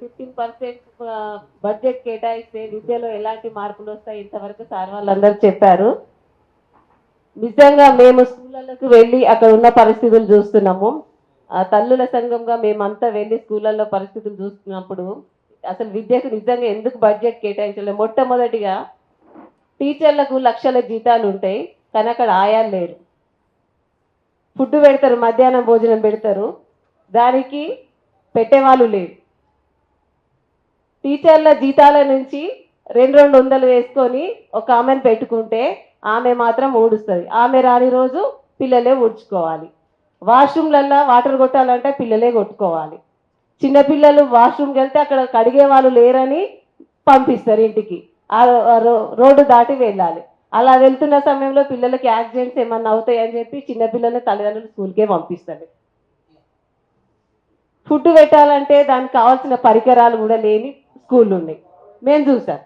15% budget కేటాయిస్తే విద్యలో ఎలాంటి మార్పులు వస్తాయి ఇంతవరకు సార్ వాళ్ళందరూ చెప్పారు. నిజంగా మేము స్కూళ్ళకు వెళ్ళి అక్కడ ఉన్న పరిస్థితులు చూస్తున్నాము. తల్లుల సంఘంగా మేమంతా వెళ్ళి స్కూళ్ళల్లో పరిస్థితులు చూస్తున్నప్పుడు అసలు విద్యకు నిజంగా ఎందుకు బడ్జెట్ కేటాయించలేదు. మొట్టమొదటిగా టీచర్లకు లక్షల జీతాలు ఉంటాయి, కానీ అక్కడ ఆయాలు లేరు. ఫుడ్ పెడతారు, మధ్యాహ్నం భోజనం పెడతారు, దానికి పెట్టేవాళ్ళు లేరు. టీచర్ల జీతాల నుంచి 200 వేసుకొని ఒక ఆమెను పెట్టుకుంటే ఆమె మాత్రం ఊడుస్తుంది. ఆమె రాని రోజు పిల్లలే ఊడ్చుకోవాలి. వాష్రూమ్లల్లో వాటర్ కొట్టాలంటే పిల్లలే కొట్టుకోవాలి. చిన్నపిల్లలు వాష్రూమ్కి వెళ్తే అక్కడ కడిగే వాళ్ళు లేరని పంపిస్తారు ఇంటికి. రోడ్డు దాటి వెళ్ళాలి. అలా వెళ్తున్న సమయంలో పిల్లలకి యాక్సిడెంట్స్ ఏమన్నా అవుతాయని చెప్పి చిన్నపిల్లల్ని తల్లిదండ్రులు స్కూల్కే పంపిస్తారు. ఫుడ్ పెట్టాలంటే దానికి కావాల్సిన పరికరాలు కూడా లేని స్కూళ్ళు ఉన్నాయి. మేము చూసాం,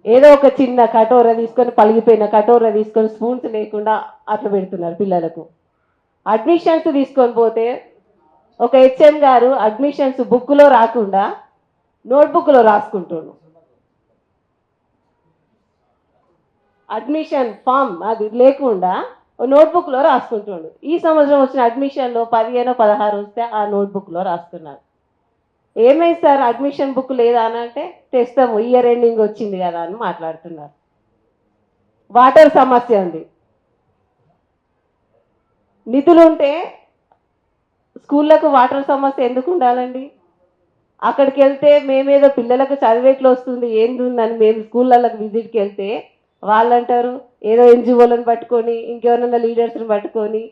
ఏదో ఒక చిన్న కటోర తీసుకొని, పలిగిపోయిన కటోర తీసుకొని, స్పూన్స్ లేకుండా అట్లా పెడుతున్నారు పిల్లలకు. అడ్మిషన్స్ తీసుకొని పోతే ఒక హెచ్ఎం గారు అడ్మిషన్స్ బుక్లో రాకుండా నోట్బుక్లో రాసుకుంటున్నాడు. అడ్మిషన్ ఫామ్ అది లేకుండా నోట్బుక్లో రాసుకుంటున్నాడు. ఈ సంవత్సరం వచ్చిన అడ్మిషన్లో 15, 16 వస్తే ఆ నోట్బుక్లో రాస్తున్నారు. ఏమైంది సార్ అడ్మిషన్ బుక్ లేదా అని అంటే తెస్తాము, ఇయర్ ఎండింగ్ వచ్చింది కదా అని మాట్లాడుతున్నారు. వాటర్ సమస్య ఉంది. నిధులుంటే స్కూళ్ళకు వాటర్ సమస్య ఎందుకు ఉండాలండి? అక్కడికి వెళ్తే మేమేదో పిల్లలకు చదివేట్లు వస్తుంది ఏంది ఉందని మేము స్కూళ్ళకి విజిట్కి వెళ్తే వాళ్ళు అంటారు ఏదో ఎన్జిఓలను పట్టుకొని ఇంకెవరన్నా లీడర్స్ని పట్టుకొని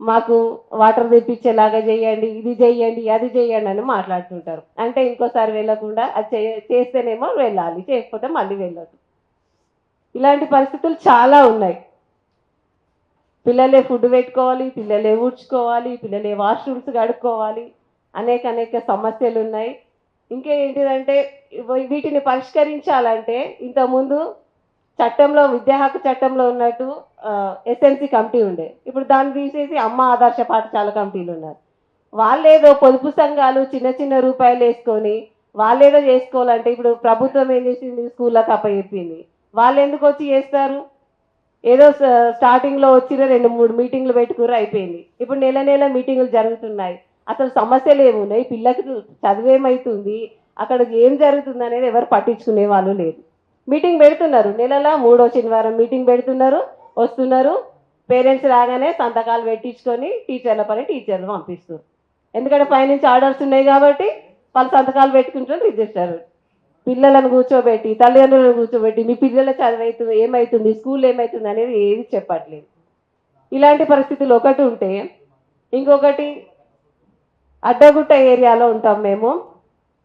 మాకు వాటర్ తెప్పించేలాగా చేయండి, ఇది చేయండి, అది చేయండి అని మాట్లాడుతుంటారు. అంటే ఇంకోసారి వెళ్ళకుండా అది చేస్తేనేమో వెళ్ళాలి, చేయకపోతే మళ్ళీ వెళ్ళదు. ఇలాంటి పరిస్థితులు చాలా ఉన్నాయి. పిల్లలే ఫుడ్ పెట్టుకోవాలి, పిల్లలే ఊడ్చుకోవాలి, పిల్లలే వాష్రూమ్స్ కడుక్కోవాలి, అనేక సమస్యలు ఉన్నాయి. ఇంకేంటిదంటే వీటిని పరిష్కరించాలంటే ఇంతకుముందు చట్టంలో, విద్యా హక్కు చట్టంలో ఉన్నట్టు ఎస్ఎంసీ కమిటీ ఉండే, ఇప్పుడు దాన్ని తీసేసి అమ్మ ఆదర్శ పాఠశాల కమిటీలు ఉన్నారు. వాళ్ళేదో పొదుపు సంఘాలు చిన్న రూపాయలు వేసుకొని వాళ్ళేదో చేసుకోవాలంటే ఇప్పుడు ప్రభుత్వం ఏం చేసింది, స్కూళ్ళకి అప్పచెప్పింది. వాళ్ళు ఎందుకు వచ్చి చేస్తారు? ఏదో స్టార్టింగ్లో వచ్చిన 2-3 మీటింగ్లు పెట్టుకుని అయిపోయింది. ఇప్పుడు నెల మీటింగులు జరుగుతున్నాయి. అసలు సమస్యలు ఏమున్నాయి, పిల్లకి చదువేమవుతుంది, అక్కడ ఏం జరుగుతుంది అనేది ఎవరు పట్టించుకునే వాళ్ళు లేదు. మీటింగ్ పెడుతున్నారు, నెలలో 3వ శనివారం మీటింగ్ పెడుతున్నారు, వస్తున్నారు, పేరెంట్స్ రాగానే సంతకాలు పెట్టించుకొని టీచర్ల పని టీచర్లు పంపిస్తారు. ఎందుకంటే పైనుంచి ఆర్డర్స్ ఉన్నాయి కాబట్టి వాళ్ళు సంతకాలు పెట్టుకుంటారు, రిజిస్టర్. పిల్లలను కూర్చోబెట్టి, తల్లిదండ్రులను కూర్చోబెట్టి మీ పిల్లల చదువు ఏమవుతుంది, స్కూల్ ఏమవుతుంది అనేది ఏది చెప్పట్లేదు. ఇలాంటి పరిస్థితులు ఒకటి ఉంటే, ఇంకొకటి అడ్డగుట్ట ఏరియాలో ఉంటాం మేము.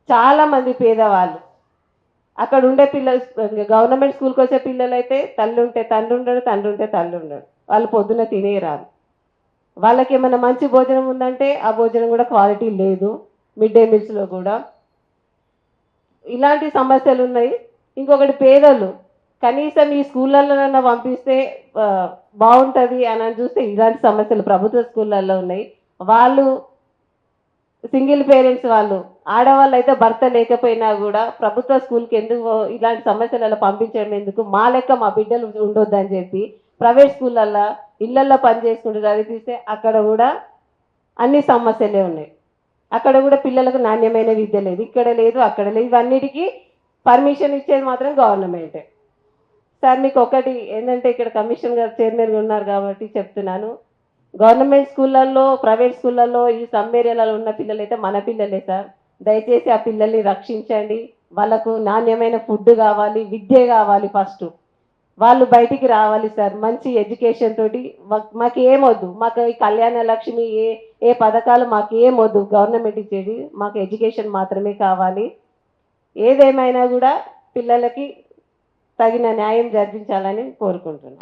చాలామంది పేదవాళ్ళు అక్కడ ఉండే పిల్లలు, గవర్నమెంట్ స్కూల్కి వచ్చే పిల్లలు అయితే తల్లి ఉంటే తండ్రి ఉండడు, తండ్రి ఉంటే తల్లి ఉండడు. వాళ్ళు పొద్దున్న తినేరారు. వాళ్ళకి ఏమైనా మంచి భోజనం ఉందంటే ఆ భోజనం కూడా క్వాలిటీ లేదు, మిడ్ డే మీల్స్లో కూడా. ఇలాంటి సమస్యలు ఉన్నాయి. ఇంకొకటి పేదలు, కనీసం ఈ స్కూళ్ళలోనైనా పంపిస్తే బాగుంటుంది అని చూస్తే ఇలాంటి సమస్యలు ప్రభుత్వ స్కూళ్ళల్లో ఉన్నాయి. వాళ్ళు సింగిల్ పేరెంట్స్, వాళ్ళు ఆడవాళ్ళు అయితే భర్త లేకపోయినా కూడా ప్రభుత్వ స్కూల్కి ఎందుకు ఇలాంటి సమస్యలలో పంపించడం ఎందుకు, మా లెక్క మా బిడ్డలు ఉండొద్దని చెప్పి ప్రైవేట్ స్కూళ్ళల్లో ఇళ్లల్లో పని చేసుకుంటూ చదివిస్తే అక్కడ కూడా అన్ని సమస్యలే ఉన్నాయి. అక్కడ కూడా పిల్లలకు నాణ్యమైన విద్య లేదు, ఇక్కడ లేదు, అక్కడ లేదు. ఇవన్నిటికీ పర్మిషన్ ఇచ్చేది మాత్రం గవర్నమెంటే. సార్ మీకు ఒకటి ఏంటంటే, ఇక్కడ కమిషన్ గారు చైర్మన్గా ఉన్నారు కాబట్టి చెప్తున్నాను, గవర్నమెంట్ స్కూళ్ళల్లో, ప్రైవేట్ స్కూళ్ళల్లో ఈ సమ్ ఏరియాలలో ఉన్న పిల్లలు అయితే మన పిల్లలే సార్. దయచేసి ఆ పిల్లల్ని రక్షించండి. వాళ్ళకు నాణ్యమైన ఫుడ్ కావాలి, విద్య కావాలి. ఫస్ట్ వాళ్ళు బయటికి రావాలి సార్, మంచి ఎడ్యుకేషన్ తోటి. మాకు ఏమొద్దు, మాకు ఈ కళ్యాణ లక్ష్మి ఏ పథకాలు మాకు ఏమొద్దు, గవర్నమెంట్ ఇచ్చేది మాకు ఎడ్యుకేషన్ మాత్రమే కావాలి. ఏదేమైనా కూడా పిల్లలకి తగిన న్యాయం జరిపించాలని కోరుకుంటున్నాను.